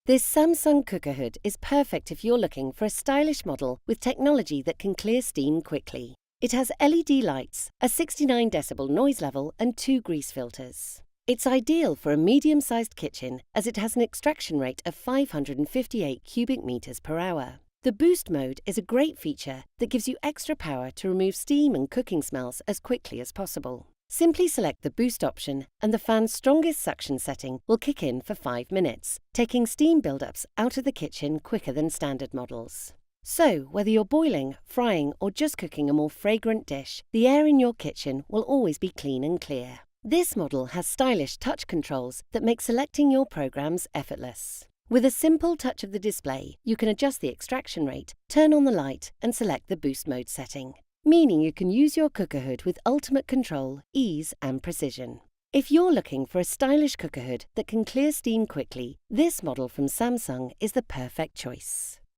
This Samsung cooker hood is perfect if you're looking for a stylish model with technology that can clear steam quickly. It has LED lights, a 69 decibel noise level, and 2 grease filters. It's ideal for a medium-sized kitchen as it has an extraction rate of 558 cubic meters per hour. The boost mode is a great feature that gives you extra power to remove steam and cooking smells as quickly as possible. Simply select the boost option and the fan's strongest suction setting will kick in for 5 minutes, taking steam buildups out of the kitchen quicker than standard models. So, whether you're boiling, frying, or just cooking a more fragrant dish, the air in your kitchen will always be clean and clear. This model has stylish touch controls that make selecting your programs effortless. With a simple touch of the display, you can adjust the extraction rate, turn on the light, and select the boost mode setting, meaning you can use your cooker hood with ultimate control, ease, and precision. If you're looking for a stylish cooker hood that can clear steam quickly, this model from Samsung is the perfect choice.